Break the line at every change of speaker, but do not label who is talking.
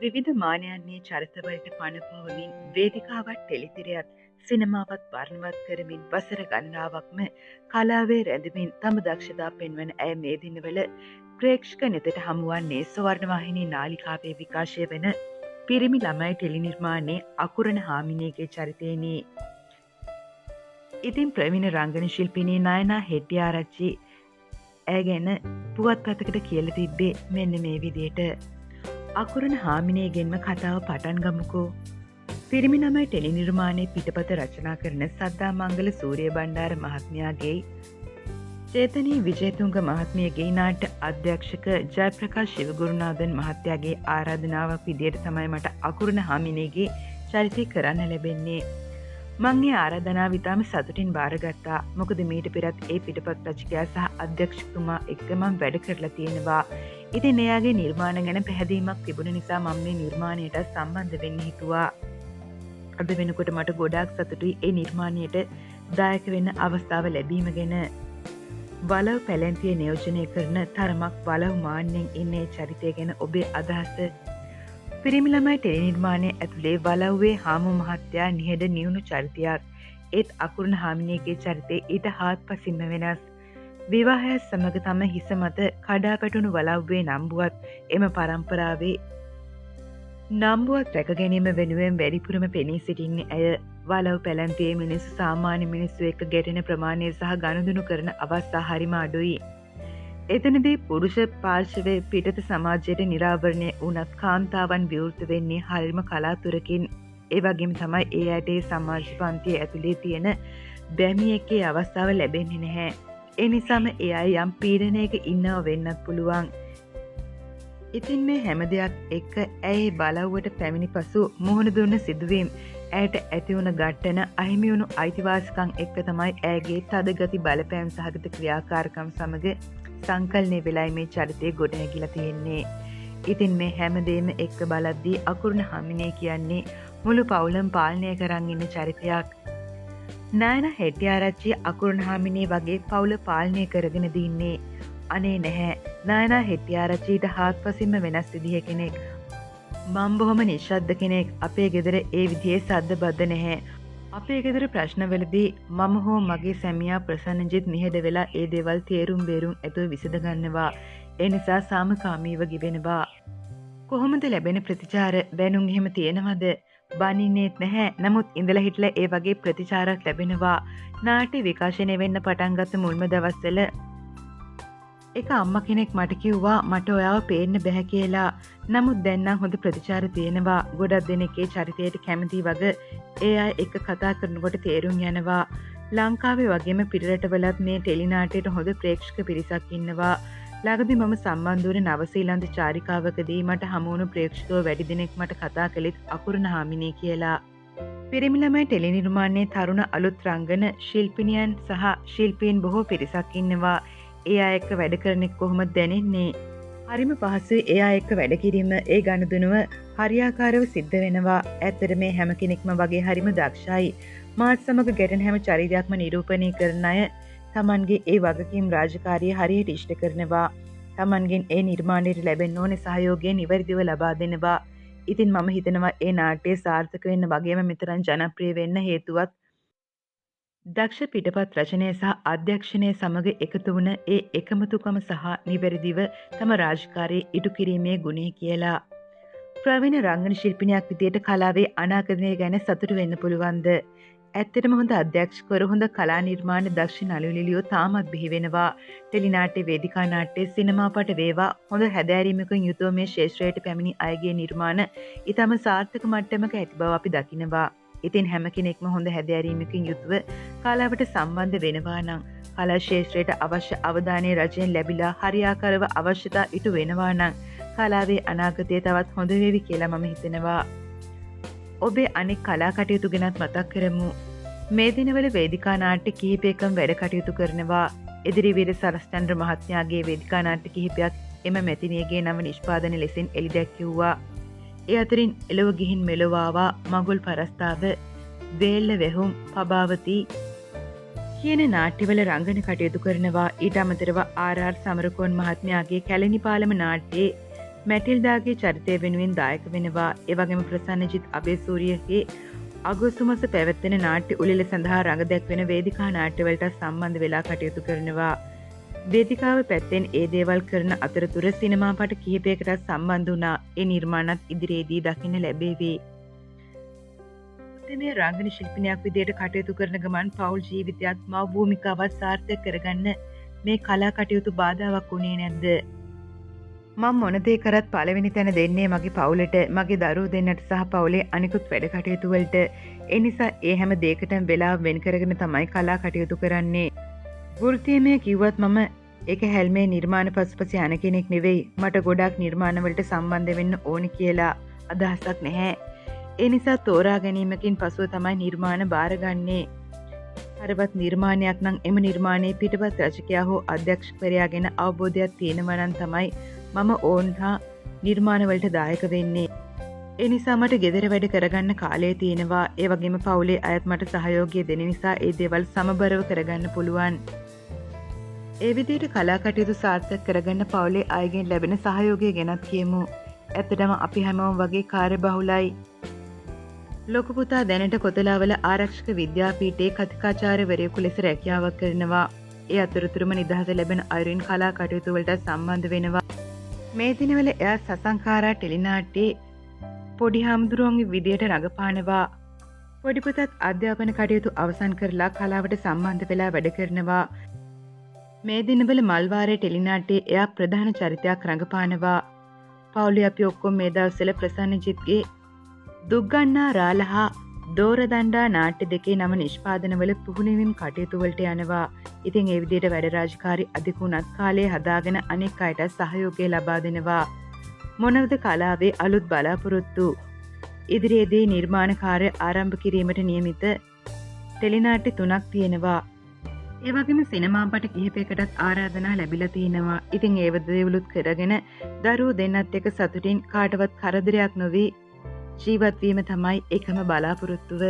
විවිධ මානයන්නේ චරිතවලට පණපවමින් වේදිකාවත් ටෙලිතිරයත් සිනමාවත් වර්ණවත් කරමින් වසර ගණනාවක්ම කලාවේ රැඳමින් තම දක්ෂතා පෙන්වන ඇය මේ දිනවල ප්‍රේක්ෂක නෙතට හමුවන්නේ ස්වර්ණවාහිනී නාලිකාවේ විකාශය වන පිරිමි ළමයි ටෙලි නිර්මාණයේ අකුරණ හාමිනේගේ චරිතයනේ. ඉතින් ප්‍රවීණ රංගන ශිල්පිනී නයනා හෙට්ටිආරච්චි ඇය ගැන පුවත්පතකට කියලා තිබ්බේ මෙන්න මේ විදියට. අකුරණ හාමිනේගෙන්ම කතාව පටන් ගමුකෝ. පිරිමි ළමයි ටෙලි නිර්මාණයේ පිටපත රචනා කරන සද්දා මංගල සූරිය බණ්ඩාර මහත්මයාගේ චේතනී විජේතුංග මහත්මියගේ නාට්‍ය අධ්‍යක්ෂක ජයප්‍රකාශ් ශිවගුරුනාഥන් මහත්තයාගේ ආරාධනාවක් විදියට තමයි මට අකුරණ හාමිනේගේ චරිතය කරන්න ලැබෙන්නේ. මං ඒ ආරාධනාව ඉතාම සතුටින් බාරගත්තා. මොකද මීට පෙරත් ඒ පිටපත් රචකයා සහ අධ්‍යක්ෂකතුමා එක්ක මම වැඩ කරලා තියෙනවා. ඉතින් එයාගේ නිර්මාණ ගැන පැහැදීමක් තිබුණ නිසා මම මේ නිර්මාණයට සම්බන්ධ වෙන්න හිතුවා. අද වෙනකොට මට ගොඩාක් සතුටුයි ඒ නිර්මාණයට දායක වෙන්න අවස්ථාව ලැබීම ගැන. වලව් පැලැන්තිය නියෝජනය කරන තරමක් වලව් මාන්නෙන් ඉන්නේ චරිතය ගැන ඔබේ අදහස. පිරිමි ළමයි ටෙලි නිර්මාණය ඇතුලේ වලව්වේ හාමු මහත්තයා නිහඬ නිවුණු චරිතයක්. ඒත් අකුරණ හාමිනේගේ චරිතය ඊට හාත්පසින්ම වෙනස්. විවාහය සමග තම හිස මත කඩා පැටුණු වලව්වේ නම්බුවත් එම පරම්පරාවේ නම්බුවත් රැක ගැනීම වෙනුවෙන් වැඩිපුරම පෙනී සිටින්නේ ඇය. වලව් පැලැන්තියේ මිනිස්සු සාමාන්‍ය මිනිස්සු එක්ක ගැටෙන ප්‍රමාණය සහ ගනුදෙනු කරන අවස්ථා හරිම අඩුයි. එතනදී පුරුෂ පාර්ශවය පිටත සමාජයට නිරාවරණය වුණත් කාන්තාවන් විවෘත වෙන්නේ හරිම කලාතුරකින්. ඒ වගේම තමයි ඒ අයට සමාජ පන්තිය ඇතුලේ තියෙන බැමියෙක්ගේ අවස්ථාව ලැබෙන්නේ නැහැ. ඒ නිසාම ඒ අය යම් පීඩනයක ඉන්නව වෙන්නත් පුළුවන්. ඉතින් මේ හැම දෙයක් එක්ක ඇයි බලව්වට පැමිණි පසු මුහුණ දුන්න සිදුවීම් ඇයට ඇතිවුණ ගට්ටන අහිමි වුණු අයිතිවාසිකම් එක්ක තමයි ඇයගේ තදගති බලපෑම් සහගත ක්‍රියාකාරකම් සමග සංකල්නය වෙලයි මේ චරිතය ගොඩ නැගිලා තියෙන්නේ. ඉතින් මේ හැමදේම එක්ක බලද්දී අකුරණ හාමිනේ කියන්නේ මුළු පවුලම පාලනය කරන් ඉන්න චරිතයක්. නයනා හෙට්ටිආරච්චි අකුරණ හාමිනේ වගේ පවුල පාලනය කරගෙන දින්නේ. අනේ නැහැ. නයනා හෙට්ටිආරච්චිට හාත්පසින්ම වෙනස් විදිහ කෙනෙක්. මම බොහොම නිශ්ශබ්ද කෙනෙක්. අපේ ගෙදර ඒ විදිහේ සද්ද බද්ද නැහැ. අපේ ගෙදර ප්‍රශ්නවලදී මම හෝ මගේ සැමියා ප්‍රසන්නජිත් නිහඬ වෙලා ඒ දේවල් තේරුම් බේරුම් ඇතුව විසඳ ගන්නවා. ඒ නිසා සාමකාමීව ගෙවෙනවා. කොහොමද ලැබෙන ප්‍රතිචාර? බැනුම් එහෙම තියෙනවද? බනින්නේත් නැහැ. නමුත් ඉඳලා හිටලා ඒ වගේ ප්‍රතිචාරයක් ලැබෙනවා. නාට්‍ය විකාශනය වෙන්න පටන් ගත්ත මුල්ම දවස්වල එක අම්මා කෙනෙක් මට කිව්වා මට ඔයාව පේන්න බැහැ කියලා. නමුත් දැන් නම් හොඳ ප්‍රතිචාර තියෙනවා. ගොඩක් දෙනෙක්ගේ චරිතයට කැමති වගේ ඒ අය එක කතා කරනකොට තේරුම් යනවා. ලංකාවේ වගේම පිටරටවලත් මේ ටෙලි නාට්‍යයට හොඳ ප්‍රේක්ෂක පිරිසක් ඉන්නවා. ළඟදී මම සම්බන්ධ වුණ නවසීලන්ත චාරිකාවකදී මට හමු වුණු ප්‍රේක්ෂකයෝ වැඩි දෙනෙක් මට කතා කළෙත් අකුරණ හාමිනේ කියලා. පිරිමි ළමයි ටෙලි නිර්මාණයේ තරුණ අලුත් රංගන ශිල්පිනියන් සහ ශිල්පීන් බොහෝ පිරිසක් ඉන්නවා. ඒ අය එක්ක වැඩ කරන එක කොහොමද දැනෙන්නේ? හරිම පහසුයි ඒ අය එක්ක වැඩ කිරීම. ඒ ගනුදෙනුව හරියාකාරව සිද්ධ වෙනවා. ඇත්තට මේ හැම කෙනෙක්ම වගේ හරිම දක්ෂයි. මාත් සමග ගැටෙන හැම චරිතයක්ම නිරූපණය කරන අය තමන්ගේ ඒ වගකීම් රාජකාරිය හරියට ඉෂ්ට කරනවා. තමන්ගෙන් ඒ නිර්මාණයට ලැබෙන්න ඕනේ සහයෝගය නිවැරදිව ලබා දෙනවා. ඉතින් මම හිතනවා ඒ නාට්‍යය සාර්ථක වෙන්න වගේම මෙතරම් ජනප්‍රිය වෙන්න හේතුවත් දක්ෂ පිටපත් රචනය සහ අධ්‍යක්ෂණය සමග එකතු වුණ ඒ එකමුතුකම සහ නිවැරදිව තම රාජකාරිය ඉටු කිරීමේ ගුණය කියලා. ප්‍රවීණ රංගන ශිල්පිනියක් විදියට කලාවේ අනාගතය ගැන සතුටු වෙන්න පුළුවන්ද? ඇත්තටම හොඳ අධ්‍යක්ෂකවරු හොඳ කලා නිර්මාණ දක්ෂ නළු නිළියෝ තාමත් බිහි වෙනවා. ටෙලි නාට්‍ය, වේදිකා නාට්‍ය, සිනමාපට වේවා හොඳ හැදෑරීමකින් යුතුව මේ ක්ෂේත්‍රයට පැමිණි අයගේ නිර්මාණ ඊටම සාර්ථක මට්ටමක ඇති බව අපි දකිනවා. ඉතින් හැම කෙනෙක්ම හොඳ හැදෑරීමකින් යුතුව කලාවට සම්බන්ධ වෙනවා නම් කලා ක්ෂේත්‍රයට අවශ්‍ය අවධානය රජයෙන් ලැබිලා හරියාකාරව අවශ්‍යතා ඉටු වෙනවා නම් කලාවේ අනාගතය තවත් හොඳ වේවි කියලා මම හිතනවා. ඔබේ අනෙක් කලා කටයුතු ගැනත් මතක් කරමු. මේ දිනවල වේදිකා නාට්‍ය කිහිපයකම වැඩ කටයුතු කරනවා. එදිරිවීර සරස්චන්ද්‍ර මහත්මයාගේ වේදිකා නාට්‍ය කිහිපයක් එම මැතිනියගේ නම නිෂ්පාදන ලෙසින් එළි දැක්වුවා. ඒ අතරින් එළව ගිහින් මෙලොව ආවා, මගුල් පරස්තාව, වේල්ල වැහුම්, පබාවති කියන නාට්‍යවල රංගන කටයුතු කරනවා. ඊට අමතරව ආර්.ආර්. සමරකෝන් මහත්මයාගේ කැලණිපාලම නාට්‍යයේ මැටිල්ඩාගේ චරිතය වෙනුවෙන් දායක වෙනවා. ඒ වගේම ප්‍රසන්නජිත් අබේසූරියගේ අගෝස්තු මාස පැවැත්වෙන නාට්‍ය උළෙල සඳහා රඟ දැක්වෙන වේදිකා නාට්‍යවලට සම්බන්ධ වෙලා කටයුතු කරනවා. වේදිකාව පැත්තෙන් ඒ දේවල් කරන අතරතුර සිනමාපට කිහිපයකට සම්බන්ධ වුණා. ඒ නිර්මාණත් ඉදිරියේදී දකින්න ලැබේවි. මේ රංගන ශිල්පිනියක් විදියට කටයුතු කරන ගමන් පෞල් ජීවිතයත් මව භූමිකාවත් සාර්ථක කරගන්න මේ කලා කටයුතු බාධාවක් වුණේ නැද්ද? මම මොන දේ කරත් පළවෙනි තැන දෙන්නේ මගේ පවුලට, මගේ දරුවෝ දෙන්නට සහ පවුලේ අනිකුත් වැඩ කටයුතු වලට. ඒ නිසා ඒ හැම දෙයකටම වෙලාව වෙන් කරගෙන තමයි කලා කටයුතු කරන්නේ. වෘත්තීයමය කිව්වත් මම ඒක හැල්මේ නිර්මාණ පසුපස යන කෙනෙක් නෙවෙයි. මට ගොඩක් නිර්මාණවලට සම්බන්ධ වෙන්න ඕනි කියලා අදහසක් නැහැ. ඒ නිසා තෝරා ගැනීමකින් පසුව තමයි නිර්මාණ බාරගන්නේ. හරවත් නිර්මාණයක් නම් එම නිර්මාණයේ පිටපත් රචකයා හෝ අධ්‍යක්ෂකවරයා ගැන අවබෝධයක් තියෙනවා නම් තමයි මම ඕන්හා නිර්මාණවලට දායක වෙන්නේ. ඒ නිසා මට ගෙදර වැඩ කරගන්න කාලය තියෙනවා. ඒ වගේම පවුලේ අයත් මට සහයෝගය දෙන නිසා ඒ දේවල් සමබරව කරගන්න පුළුවන්. ඒ විදිහට කලා කටයුතු සාර්ථක කරගන්න පවුලේ අයගෙන් ලැබෙන සහයෝගය ගැනත් කියමු. ඇත්තටම අපි හැමෝම වගේ කාර්යබහුලයි. ලොකු පුතා දැනට කොතලාවල ආරක්ෂක විද්‍යාපීඨයේ කතිකාචාර්යවරයෙකු ලෙස රැකියාවක් කරනවා. ඒ අතරතුරම නිදහස ලැබෙන අයුරින් කලා කටයුතු වලට සම්බන්ධ වෙනවා. මේ දිනවල එයා සසංකාරා ටෙලිනාට්‍යයේ පොඩි හාමුදුරුවන්ගේ විදියට රඟපානවා. පොඩි පුතත් අධ්‍යාපන කටයුතු අවසන් කරලා කලාවට සම්බන්ධ වෙලා වැඩ කරනවා. මේ දිනවල මල්වාරේ ටෙලිනාට්‍යයේ එයා ප්‍රධාන චරිතයක් රඟපානවා. පවුලේ අපි ඔක්කොම මේ දවස්වල ප්‍රසන්නජිත්ගේ දුක්ගන්නා රාලහා දෝරදණ්ඩා නාට්‍ය දෙකේ නම නිෂ්පාදනවල පුහුණුවීම් කටයුතු වලට යනවා. ඉතින් ඒ විදිහට වැඩ රාජකාරී අධික වුණත් කාලේ හදාගෙන අනෙක් අයට සහයෝගය ලබා දෙනවා. මොනවද කලාවේ අලුත් බලාපොරොත්තු? ඉදිරියේදී නිර්මාණ කාර්ය ආරම්භ කිරීමට නියමිත ටෙලිනාට්‍ය 3ක් තියෙනවා. ඒ වගේම සිනමාපට කිහිපයකටත් ආරාධනා ලැබිලා තියෙනවා. ඉතින් ඒව දේවලුත් කරගෙන දරුවෝ දෙන්නත් එක්ක සතුටින් කාටවත් කරදරයක් නොවි ජීවත් වීම තමයි එකම බලාපොරොත්තුව.